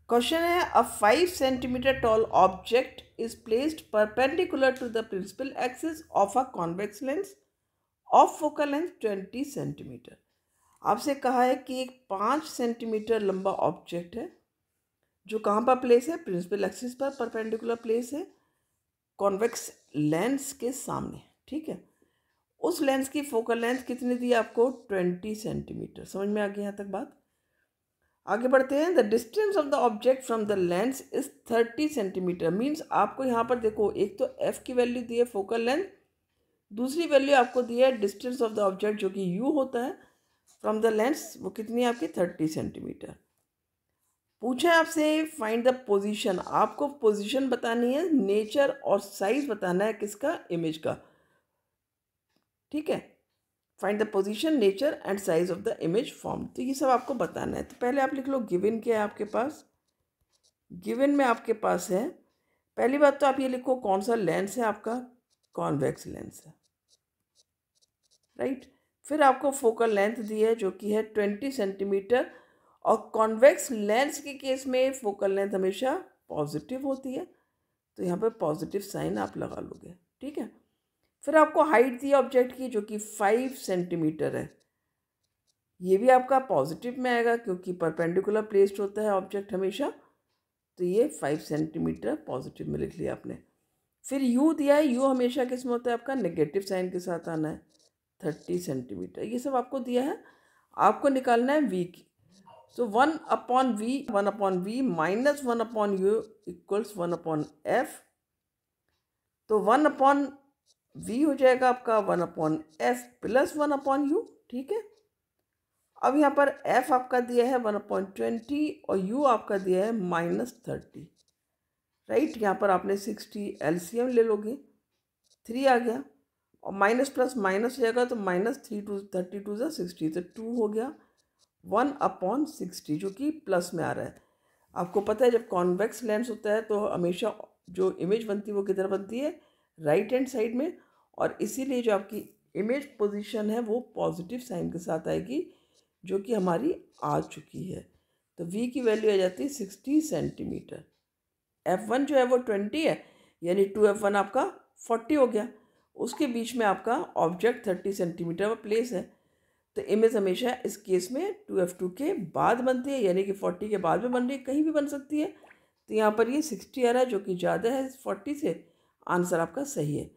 Question है, a 5 centimetre tall object is placed perpendicular to the principal axis of a convex lens of focal length 20 centimetre. आपसे कहा है कि एक 5 centimetre लंबा ऑब्जेक्ट है जो कहाँ पर प्लेस है, प्रिंसिपल एक्सिस पर परपेंडिकुलर प्लेस है कॉन्वेक्स लेंस के सामने। ठीक है, उस लेंस की फोकल लेंथ कितनी दी है आपको, 20 सेंटीमीटर। समझ में आ गई यहाँ तक बात। आगे बढ़ते हैं। The distance of the object from the lens is 30 centimetre. Means आपको यहाँ पर देखो, एक तो एफ की वैल्यू दी है फोकल लेंथ, दूसरी वैल्यू आपको दी है डिस्टेंस ऑफ द ऑब्जेक्ट जो कि यू होता है फ्रॉम द लेंस, वो कितनी है आपकी 30 सेंटीमीटर। पूछा है आपसे फाइंड द पोजीशन, आपको पोजीशन बतानी है, नेचर और साइज बताना है किसका, इमेज का। ठीक है, find the position, nature and size of the image form, तो ये सब आपको बताना है। तो पहले आप लिख लो गिवन क्या है आपके पास। गिवन में आपके पास है, पहली बात तो आप ये लिखो कौन सा लेंस है आपका, कॉन्वेक्स लेंस है, राइट। फिर आपको फोकल लेंथ दी है जो कि है 20 सेंटीमीटर, और कॉन्वेक्स लेंस के केस में फोकल लेंथ हमेशा पॉजिटिव होती है, तो यहाँ पर पॉजिटिव साइन आप लगा लोगे। ठीक है, फिर आपको हाइट दी ऑब्जेक्ट की जो कि 5 सेंटीमीटर है, ये भी आपका पॉजिटिव में आएगा क्योंकि परपेंडिकुलर प्लेस्ड होता है ऑब्जेक्ट हमेशा, तो ये 5 सेंटीमीटर पॉजिटिव में लिख लिया आपने। फिर यू दिया है, यू हमेशा किस में होता है आपका, नेगेटिव साइन के साथ आना है, 30 सेंटीमीटर। ये सब आपको दिया है, आपको निकालना है वी की। सो 1/v, 1/v minus 1/u equals 1/f। तो 1/v हो जाएगा आपका 1/f प्लस 1/u। ठीक है, अब यहाँ पर f आपका दिया है 1/20 और u आपका दिया है -30, राइट। यहाँ पर आपने 60 एलसीएम ले लोगे, 3 आ गया, और माइनस प्लस माइनस हो जाएगा तो -3 × 2 = 30 तो 2 हो गया 1/60 जो कि प्लस में आ रहा है। आपको पता है जब कॉन्वेक्स लेंस होता है तो हमेशा जो इमेज बनती है वो किधर बनती है, राइट हैंड साइड में, और इसीलिए जो आपकी इमेज पोजीशन है वो पॉजिटिव साइन के साथ आएगी जो कि हमारी आ चुकी है। तो v की वैल्यू आ जाती है 60 सेंटीमीटर। f1 जो है वो 20 है, यानी 2f1 आपका 40 हो गया। उसके बीच में आपका ऑब्जेक्ट 30 सेंटीमीटर पर प्लेस है, तो इमेज हमेशा इस केस में 2f2 के बाद बनती है, यानी कि 40 के बाद में बन रही है, कहीं भी बन सकती है। तो यहाँ पर ये 60 आ रहा है जो कि ज़्यादा है 40 से, आंसर आपका सही है।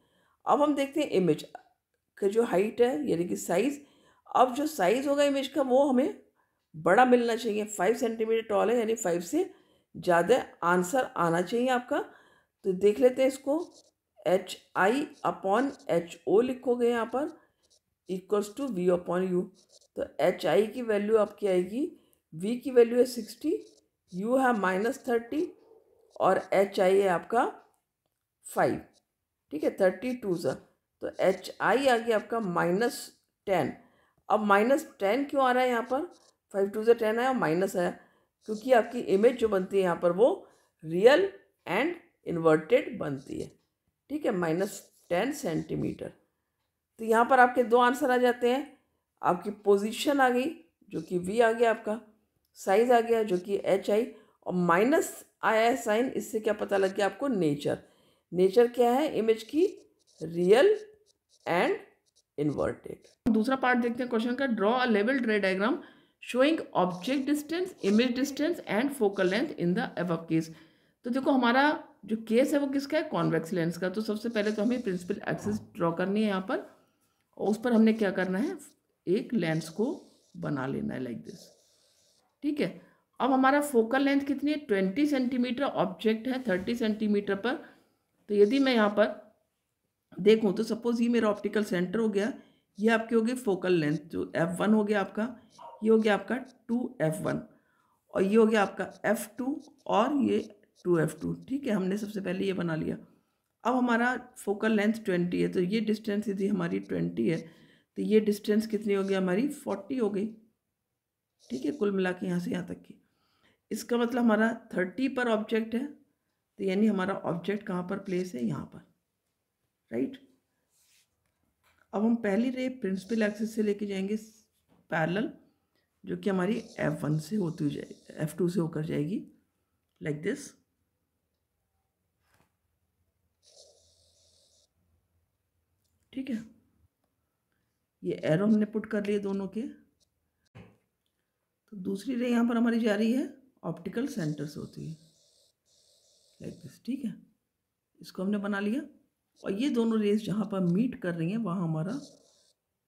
अब हम देखते हैं इमेज का जो हाइट है यानी कि साइज़। अब जो साइज़ होगा इमेज का वो हमें बड़ा मिलना चाहिए, 5 सेंटीमीटर टॉल है यानी 5 से ज़्यादा आंसर आना चाहिए आपका। तो देख लेते हैं इसको, HI/HO लिखोगे यहाँ पर इक्वल्स टू V/U। तो HI की वैल्यू आपकी आएगी, V की वैल्यू है 60, U है -30 और HI है आपका 5। ठीक है, 32 सा, तो HI आ गया आपका -10। अब -10 क्यों आ रहा है यहाँ पर, 5 2 से 10 आया, माइनस आया क्योंकि आपकी इमेज जो बनती है यहाँ पर वो रियल एंड इन्वर्टेड बनती है। ठीक है, -10 सेंटीमीटर। तो यहाँ पर आपके दो आंसर आ जाते हैं, आपकी पोजीशन आ गई जो कि V आ गया आपका, साइज आ गया जो कि HI, और माइनस आया है साइन, इससे क्या पता लग गया आपको, नेचर। नेचर क्या है इमेज की, रियल एंड इन्वर्टेड। दूसरा पार्ट देखते हैं क्वेश्चन का, draw a labelled ray diagram showing object distance, image distance and focal length in the above case. तो देखो हमारा जो केस है वो किसका है, कॉन्वेक्स लेंस का। तो सबसे पहले तो हमें प्रिंसिपल एक्सिस ड्रॉ करनी है यहाँ पर, और उस पर हमने क्या करना है, एक लेंस को बना लेना है लाइक दिस। ठीक है, अब हमारा फोकल लेंथ कितनी है, 20 सेंटीमीटर, ऑब्जेक्ट है 30 सेंटीमीटर पर। तो यदि मैं यहाँ पर देखूँ तो सपोज ये मेरा ऑप्टिकल सेंटर हो गया, ये आपकी होगी फोकल लेंथ जो f1 हो गया आपका, ये हो गया आपका 2f1, और ये हो गया आपका f2 और ये 2f2। ठीक है, हमने सबसे पहले ये बना लिया। अब हमारा फोकल लेंथ 20 है, तो ये डिस्टेंस यदि हमारी 20 है तो ये डिस्टेंस कितनी हो गई हमारी, 40 हो गई। ठीक है, कुल मिला के यहाँ से यहाँ तक की, इसका मतलब हमारा 30 पर ऑब्जेक्ट है, तो यानी हमारा ऑब्जेक्ट कहाँ पर प्लेस है, यहाँ पर, राइट। अब हम पहली रे प्रिंसिपल एक्सिस से लेके जाएंगे पैरेलल, जो कि हमारी F1 से होती जाएगी, F2 से होकर जाएगी। Like this. ठीक है, ये एरो हमने पुट कर लिए दोनों के। तो दूसरी रे यहाँ पर हमारी जा रही है ऑप्टिकल सेंटर से होती है, लाइक दिस। ठीक है, इसको हमने बना लिया। और ये दोनों रेज जहाँ पर मीट कर रही हैं वहाँ हमारा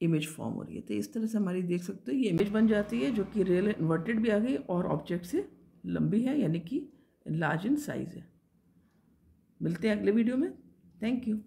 इमेज फॉर्म हो रही है। तो इस तरह से हमारी देख सकते हो ये इमेज बन जाती है, जो कि रियल इन्वर्टेड भी आ गई और ऑब्जेक्ट से लंबी है, यानी कि लार्ज इन साइज है। मिलते हैं अगले वीडियो में। Thank you.